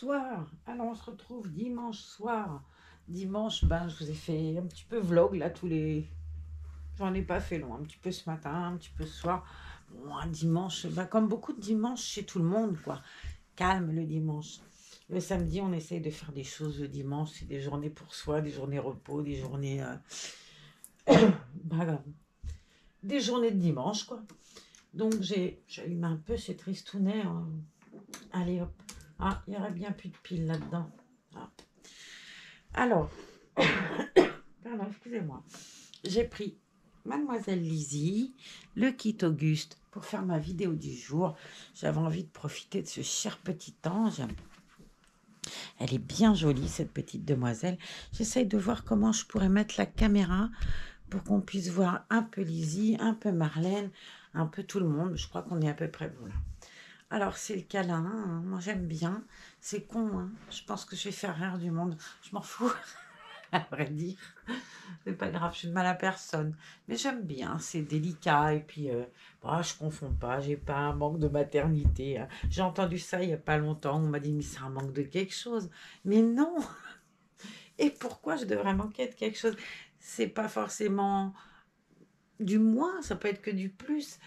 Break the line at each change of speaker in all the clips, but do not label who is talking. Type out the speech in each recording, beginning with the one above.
Bonsoir. Alors on se retrouve dimanche soir. Dimanche, je vous ai fait un petit peu vlog là tous les. J'en ai pas fait long, un petit peu ce matin, un petit peu ce soir. Bon, un dimanche, comme beaucoup de dimanches chez tout le monde, quoi. Calme le dimanche. Le samedi, on essaye de faire des choses le dimanche. C'est des journées pour soi, des journées repos, des journées. Bah, des journées de dimanche, quoi. Donc j'allume un peu ce tristounet, hein. Allez hop. Ah, il y aurait bien plus de piles là-dedans. Ah. Alors, pardon, excusez-moi. J'ai pris Mademoiselle Lizzie, le kit Auguste pour faire ma vidéo du jour. J'avais envie de profiter de ce cher petit ange. Elle est bien jolie, cette petite demoiselle. J'essaye de voir comment je pourrais mettre la caméra pour qu'on puisse voir un peu Lizzie, un peu Marlène, un peu tout le monde. Je crois qu'on est à peu près bon là. Alors, c'est le câlin, hein. Moi j'aime bien. C'est con, hein. Je pense que je vais faire rire du monde. Je m'en fous, à vrai dire. C'est pas grave, je suis de mal à personne. Mais j'aime bien, c'est délicat. Et puis, je confonds pas, j'ai pas un manque de maternité, hein. J'ai entendu ça il y a pas longtemps. On m'a dit, mais c'est un manque de quelque chose. Mais non. Et pourquoi je devrais manquer de quelque chose? C'est pas forcément du moins, ça peut être que du plus.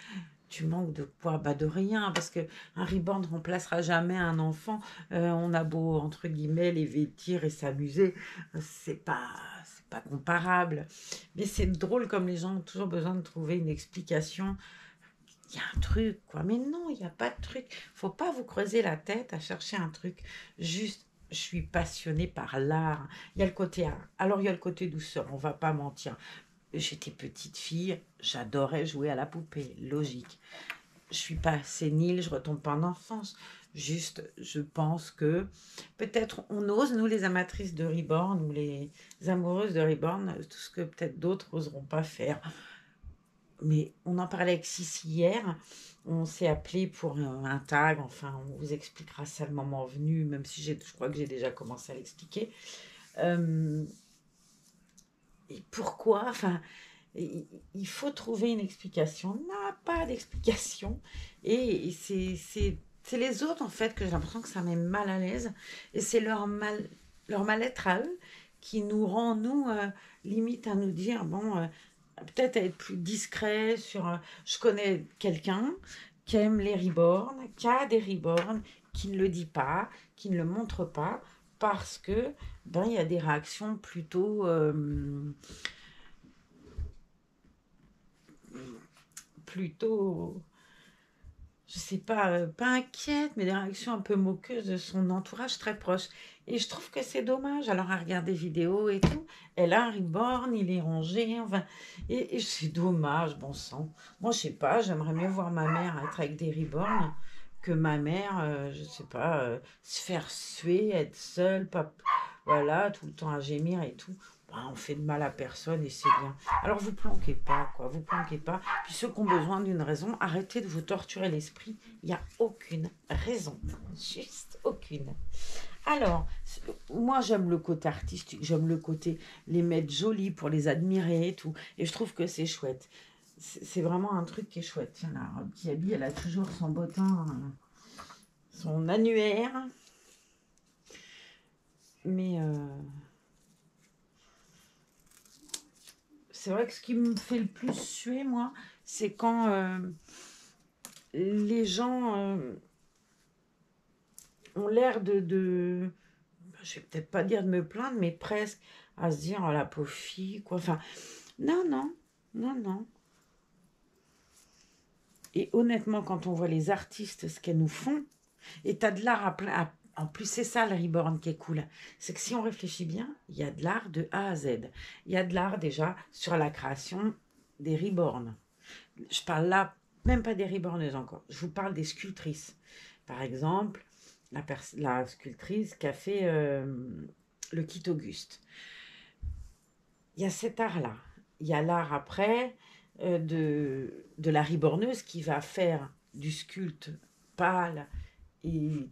Tu manques de quoi? Bah de rien, parce que un reborn ne remplacera jamais un enfant. On a beau, entre guillemets, les vêtir et s'amuser, c'est pas comparable. Mais c'est drôle comme les gens ont toujours besoin de trouver une explication. Il y a un truc, quoi. Mais non, il n'y a pas de truc. Faut pas vous creuser la tête à chercher un truc. Juste, je suis passionnée par l'art. Il y a le côté art. Alors, il y a le côté douceur, on va pas mentir. J'étais petite fille, j'adorais jouer à la poupée, logique. Je suis pas sénile, je retombe pas en enfance. Juste, je pense que peut-être on ose, nous les amatrices de Reborn, ou les amoureuses de Reborn, tout ce que peut-être d'autres oseront pas faire. Mais on en parlait avec Sissi hier, on s'est appelé pour un tag, enfin on vous expliquera ça le moment venu, même si je crois que j'ai déjà commencé à l'expliquer. Euh, et pourquoi, enfin, il faut trouver une explication. On n'a pas d'explication. Et c'est les autres, en fait, que j'ai l'impression que ça met mal à l'aise. Et c'est leur mal-être à eux qui nous rend, nous, limite à nous dire, bon, peut-être à être plus discret sur... je connais quelqu'un qui aime les reborn, qui a des reborn, qui ne le dit pas, qui ne le montre pas, parce que, il y a des réactions plutôt... plutôt, je sais pas, pas inquiète, mais des réactions un peu moqueuses de son entourage très proche. Et je trouve que c'est dommage. Alors, à regarder des vidéos et tout, elle a un reborn, il est rangé, enfin, et c'est dommage, bon sang. Moi, je sais pas, j'aimerais mieux voir ma mère être avec des reborns que ma mère, je sais pas, se faire suer, être seule, pas, voilà, tout le temps à gémir et tout. On fait de mal à personne et c'est bien. Alors vous planquez pas, quoi, vous planquez pas. Puis ceux qui ont besoin d'une raison, arrêtez de vous torturer l'esprit. Il n'y a aucune raison, juste aucune. Alors, moi j'aime le côté artistique, j'aime le côté les mettre jolis pour les admirer et tout. Et je trouve que c'est chouette. C'est vraiment un truc qui est chouette. Tiens, la robe qui habille, elle a toujours son bottin, son annuaire. Mais c'est vrai que ce qui me fait le plus suer, moi, c'est quand les gens ont l'air je vais peut-être pas dire de me plaindre, mais presque à se dire, oh la pauvre fille, quoi. Enfin, non, non, non, non. Et honnêtement, quand on voit les artistes, ce qu'elles nous font, et t'as de l'art à plein. En plus, c'est ça le reborn qui est cool. C'est que si on réfléchit bien, il y a de l'art de A à Z. Il y a de l'art déjà sur la création des reborns. Je parle là même pas des reborneuses encore. Je vous parle des sculptrices. Par exemple, la sculptrice qui a fait le kit Auguste. Il y a cet art-là. Il y a l'art après de la reborneuse qui va faire du sculpte pâle et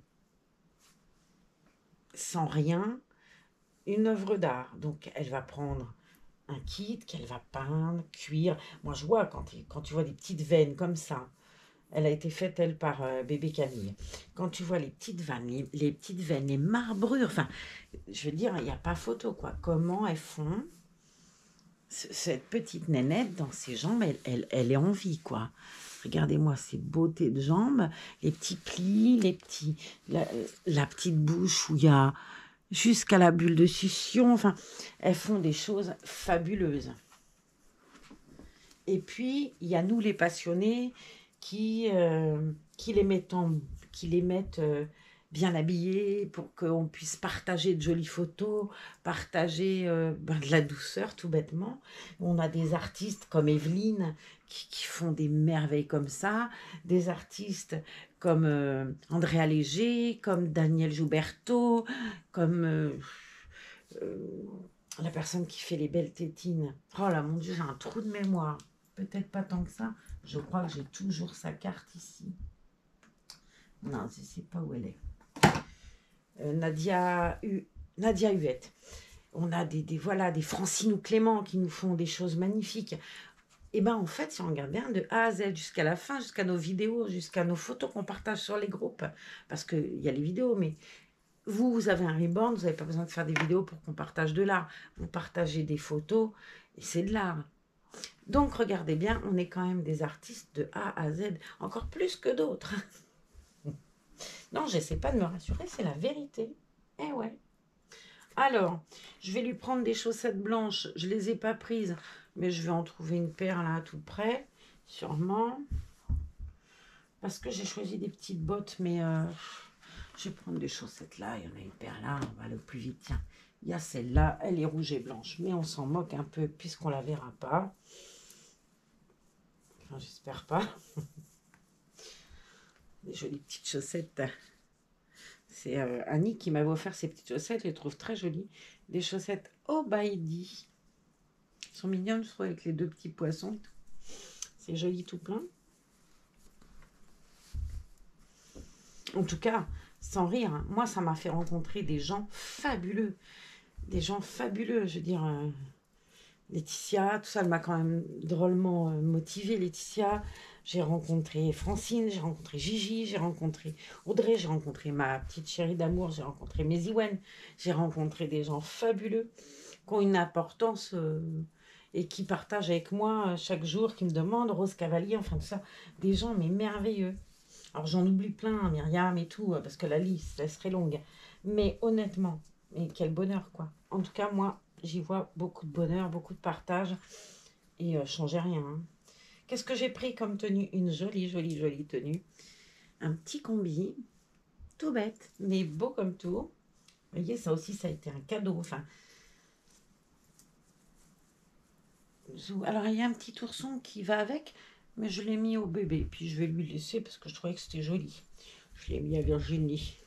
sans rien une œuvre d'art. Donc elle va prendre un kit qu'elle va peindre, cuire. Moi je vois quand tu vois des petites veines comme ça, Elle a été faite, elle, par bébé Camille. Quand tu vois les petites veines, les petites veines, les marbrures, enfin, je veux dire, il n'y a pas photo, quoi. Comment elles font cette petite nénette dans ses jambes, elle est en vie, quoi. Regardez-moi ces beautés de jambes, les petits plis, la petite bouche où il y a jusqu'à la bulle de succion. Enfin, elles font des choses fabuleuses. Et puis, il y a nous les passionnés qui les mettent, bien habillés pour qu'on puisse partager de jolies photos, partager de la douceur tout bêtement. On a des artistes comme Evelyne qui font des merveilles comme ça, des artistes comme Andrea Léger, comme Daniel Jouberto, comme euh, la personne qui fait les belles tétines. Oh là, mon Dieu, j'ai un trou de mémoire. Peut-être pas tant que ça. Je crois que j'ai toujours sa carte ici. Non, je ne sais pas où elle est. Nadia Huette. On a voilà, des Francine ou Clément qui nous font des choses magnifiques. Et bien, en fait, si on regarde bien, de A à Z jusqu'à la fin, jusqu'à nos vidéos, jusqu'à nos photos qu'on partage sur les groupes, parce qu'il y a les vidéos, mais vous avez un reborn, vous n'avez pas besoin de faire des vidéos pour qu'on partage de l'art. Vous partagez des photos, et c'est de l'art. Donc, regardez bien, on est quand même des artistes de A à Z, encore plus que d'autres. Non, j'essaie pas de me rassurer, c'est la vérité. Eh ouais. Alors, je vais lui prendre des chaussettes blanches. Je ne les ai pas prises, mais je vais en trouver une paire là, tout près, sûrement. Parce que j'ai choisi des petites bottes, mais je vais prendre des chaussettes là. Il y en a une paire là, on va aller au plus vite. Tiens, il y a celle-là, elle est rouge et blanche, mais on s'en moque un peu puisqu'on la verra pas. Enfin, j'espère pas. Des jolies petites chaussettes. C'est Annie qui m'avait offert ces petites chaussettes. Je les trouve très jolies. Des chaussettes Obaidi. Elles sont mignonnes, je trouve, avec les deux petits poissons. C'est joli tout plein. En tout cas, sans rire, hein, moi, ça m'a fait rencontrer des gens fabuleux. Des gens fabuleux, je veux dire. Laetitia, tout ça, elle m'a quand même drôlement motivée, Laetitia. J'ai rencontré Francine, j'ai rencontré Gigi, j'ai rencontré Audrey, j'ai rencontré ma petite chérie d'amour, j'ai rencontré Méziwen, j'ai rencontré des gens fabuleux qui ont une importance et qui partagent avec moi chaque jour, qui me demandent, Rose Cavalier, enfin tout ça, des gens mais merveilleux. Alors j'en oublie plein, hein, Myriam et tout, parce que la liste, elle serait longue. Mais honnêtement, mais quel bonheur quoi. En tout cas, moi, j'y vois beaucoup de bonheur, beaucoup de partage. Et changez rien. Hein. Qu'est-ce que j'ai pris comme tenue? Une jolie, jolie, jolie tenue. Un petit combi, tout bête, mais beau comme tout. Vous voyez, ça aussi, ça a été un cadeau. Enfin, alors, il y a un petit ourson qui va avec, mais je l'ai mis au bébé. Puis je vais lui laisser parce que je trouvais que c'était joli. Je l'ai mis à Virginie.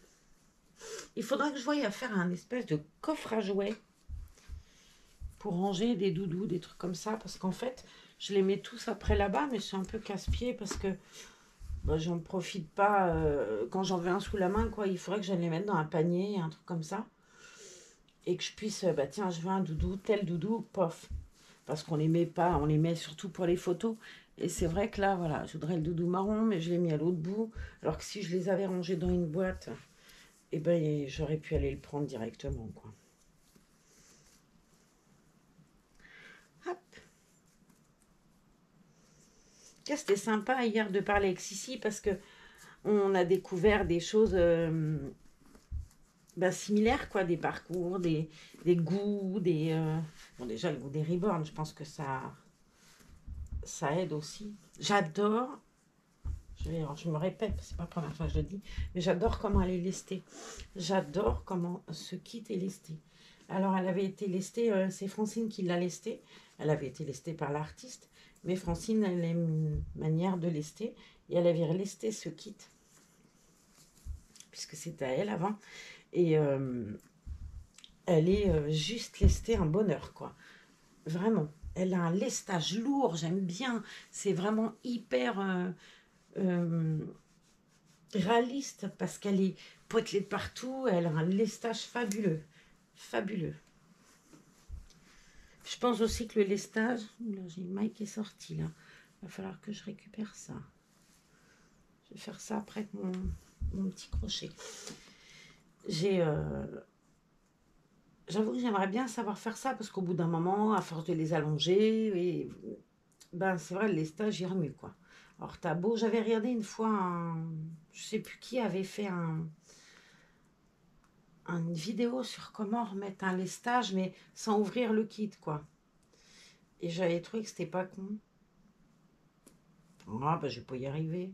Il faudra que je voie à faire un espèce de coffre à jouets pour ranger des doudous, des trucs comme ça. Parce qu'en fait, je les mets tous après là-bas, mais c'est un peu casse-pied parce que bah, j'en profite pas quand j'en veux un sous la main. Quoi. Il faudrait que je les mette dans un panier, un truc comme ça. Et que je puisse, bah tiens, je veux un doudou, tel doudou, pof. Parce qu'on les met pas, on les met surtout pour les photos. Et c'est vrai que là, voilà, je voudrais le doudou marron, mais je l'ai mis à l'autre bout. Alors que si je les avais rangés dans une boîte, eh ben, j'aurais pu aller le prendre directement, quoi. Hop. C'était sympa hier de parler avec Sissi parce que on a découvert des choses similaires, quoi, des parcours, des goûts, bon, déjà le goût des reborn, je pense que ça aide aussi. J'adore, je me répète, c'est pas la première fois que je le dis, mais j'adore comment elle est lestée. J'adore comment ce kit est lesté. Alors, elle avait été lestée, c'est Francine qui l'a lestée. Elle avait été lestée par l'artiste, mais Francine, elle a une manière de lester, et elle avait lesté ce kit, puisque c'était à elle avant, et elle est juste lestée un bonheur, quoi. Vraiment. Elle a un lestage lourd, j'aime bien. C'est vraiment hyper euh, réaliste parce qu'elle est potelée de partout. Elle a un lestage fabuleux. Fabuleux. Je pense aussi que le lestage... Là, j'ai une maille qui est sortie, là. Il va falloir que je récupère ça. Je vais faire ça après mon petit crochet. J'avoue que j'aimerais bien savoir faire ça parce qu'au bout d'un moment, à force de les allonger, et, ben c'est vrai, le lestage, il remue, quoi. Alors, t'as beau, j'avais regardé une fois, je sais plus qui avait fait une vidéo sur comment remettre un lestage, mais sans ouvrir le kit, quoi. Et j'avais trouvé que c'était pas con. Ah, ben, je vais pas y arriver.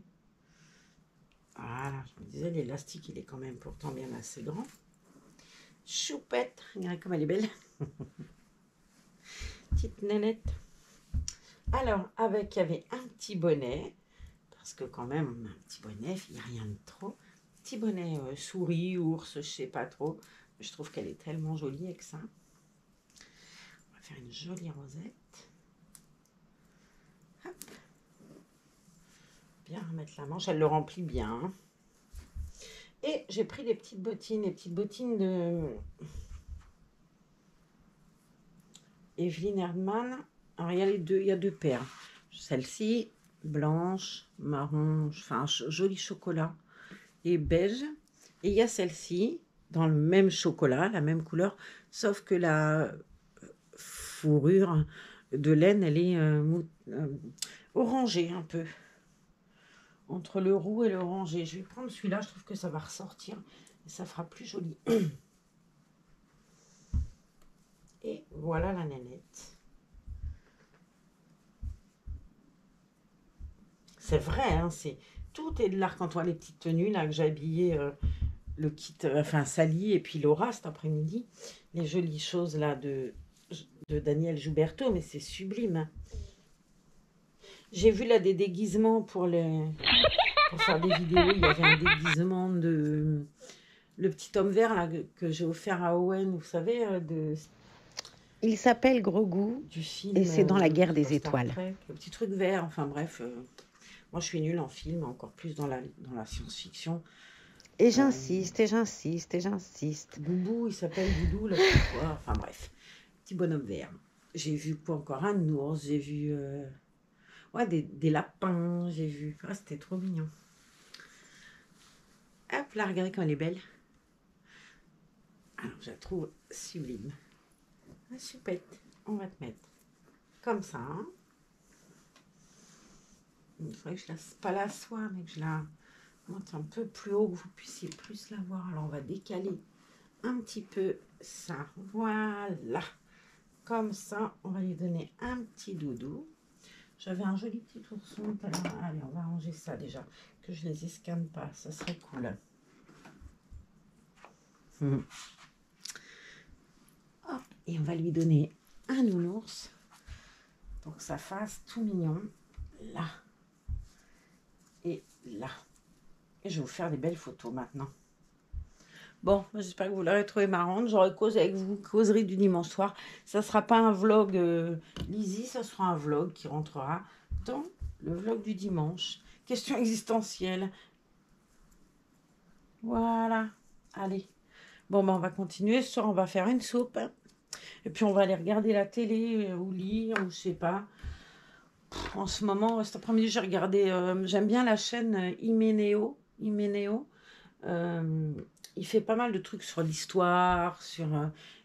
Voilà, je me disais, l'élastique, il est quand même pourtant bien assez grand. Choupette, regardez comme elle est belle. Petite nénette. Alors, il y avait un petit bonnet, parce que quand même, un petit bonnet, il n'y a rien de trop. Petit bonnet souris, ours, je sais pas trop. Je trouve qu'elle est tellement jolie avec ça. On va faire une jolie rosette. Hop. Bien remettre la manche, elle le remplit bien. Et j'ai pris des petites bottines, de Evelyn Erdmann. Alors, il y a deux paires. Celle-ci, blanche, marron, enfin joli chocolat et beige. Et il y a celle-ci, dans le même chocolat, la même couleur, sauf que la fourrure de laine, elle est orangée un peu. Entre le roux et l'orangé. Je vais prendre celui-là, je trouve que ça va ressortir. Et ça fera plus joli. Et voilà la nénette. C'est vrai, hein, tout est de l'art. Quand on voit les petites tenues là que j'ai habillées, le kit, enfin Sally et puis Laura cet après-midi, les jolies choses là de Daniel Gilberto, mais c'est sublime. Hein. J'ai vu là des déguisements pour faire des vidéos. Il y avait un déguisement de le petit homme vert là, que j'ai offert à Owen, vous savez,
Il s'appelle Grogu
du film,
et c'est dans la guerre des étoiles.
Trek, le petit truc vert, enfin bref. Moi, je suis nulle en film, encore plus dans la science-fiction.
Et j'insiste, et j'insiste, et j'insiste.
Boubou, il s'appelle Doudou, là, je sais pas. Enfin bref, petit bonhomme vert. J'ai vu quoi encore? Un ours, j'ai vu ouais, des lapins, j'ai vu. Ah, c'était trop mignon. Hop là, regardez comme elle est belle. Alors, je la trouve sublime. Ah, choupette. On va te mettre comme ça. Hein. Il faudrait que je pas la soie, mais que je la monte un peu plus haut, que vous puissiez plus la voir. Alors, on va décaler un petit peu ça. Voilà. Comme ça, on va lui donner un petit doudou. J'avais un joli petit ourson. Allez, on va ranger ça déjà. Que je les escanne pas. Ça serait cool. Hop, et on va lui donner un nounours. Pour que ça fasse tout mignon. Là. Et là. Et je vais vous faire des belles photos maintenant. Bon, j'espère que vous l'aurez trouvé marrante. J'aurai causé avec vous, causerie du dimanche soir. Ça ne sera pas un vlog Lizzie, ça sera un vlog qui rentrera dans le vlog du dimanche. Question existentielle. Voilà. Allez. Bon, ben, on va continuer. Ce soir, on va faire une soupe. Et puis, on va aller regarder la télé ou lire ou je sais pas. En ce moment, cet après-midi, j'ai regardé... j'aime bien la chaîne Iménéo. Il fait pas mal de trucs sur l'histoire,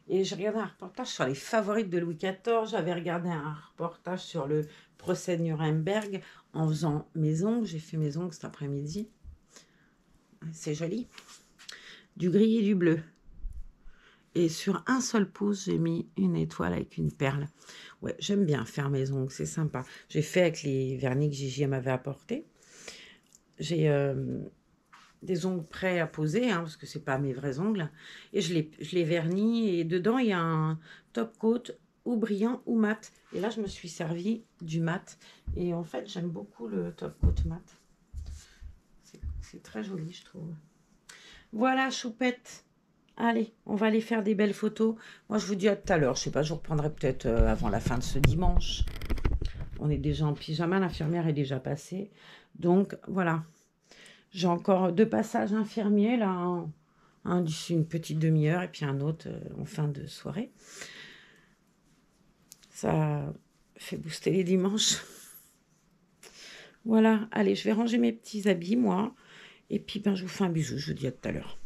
et j'ai regardé un reportage sur les favorites de Louis XIV. J'avais regardé un reportage sur le procès de Nuremberg en faisant mes ongles. J'ai fait mes ongles cet après-midi. C'est joli. Du gris et du bleu. Et sur un seul pouce, j'ai mis une étoile avec une perle. Ouais, j'aime bien faire mes ongles, c'est sympa. J'ai fait avec les vernis que Gigi m'avait apportés. J'ai des ongles prêts à poser, hein, parce que c'est pas mes vrais ongles. Et je les vernis, et dedans, il y a un top coat ou brillant ou mat. Et là, je me suis servi du mat. Et en fait, j'aime beaucoup le top coat mat. C'est très joli, je trouve. Voilà, choupette. Allez, on va aller faire des belles photos. Moi, je vous dis à tout à l'heure. Je sais pas, je vous reprendrai peut-être avant la fin de ce dimanche. On est déjà en pyjama, l'infirmière est déjà passée. Donc, voilà. J'ai encore 2 passages infirmiers, là. Un d'ici une petite demi-heure et puis un autre en fin de soirée. Ça fait booster les dimanches. Voilà, allez, je vais ranger mes petits habits, moi. Et puis, ben, je vous fais un bisou. Je vous dis à tout à l'heure.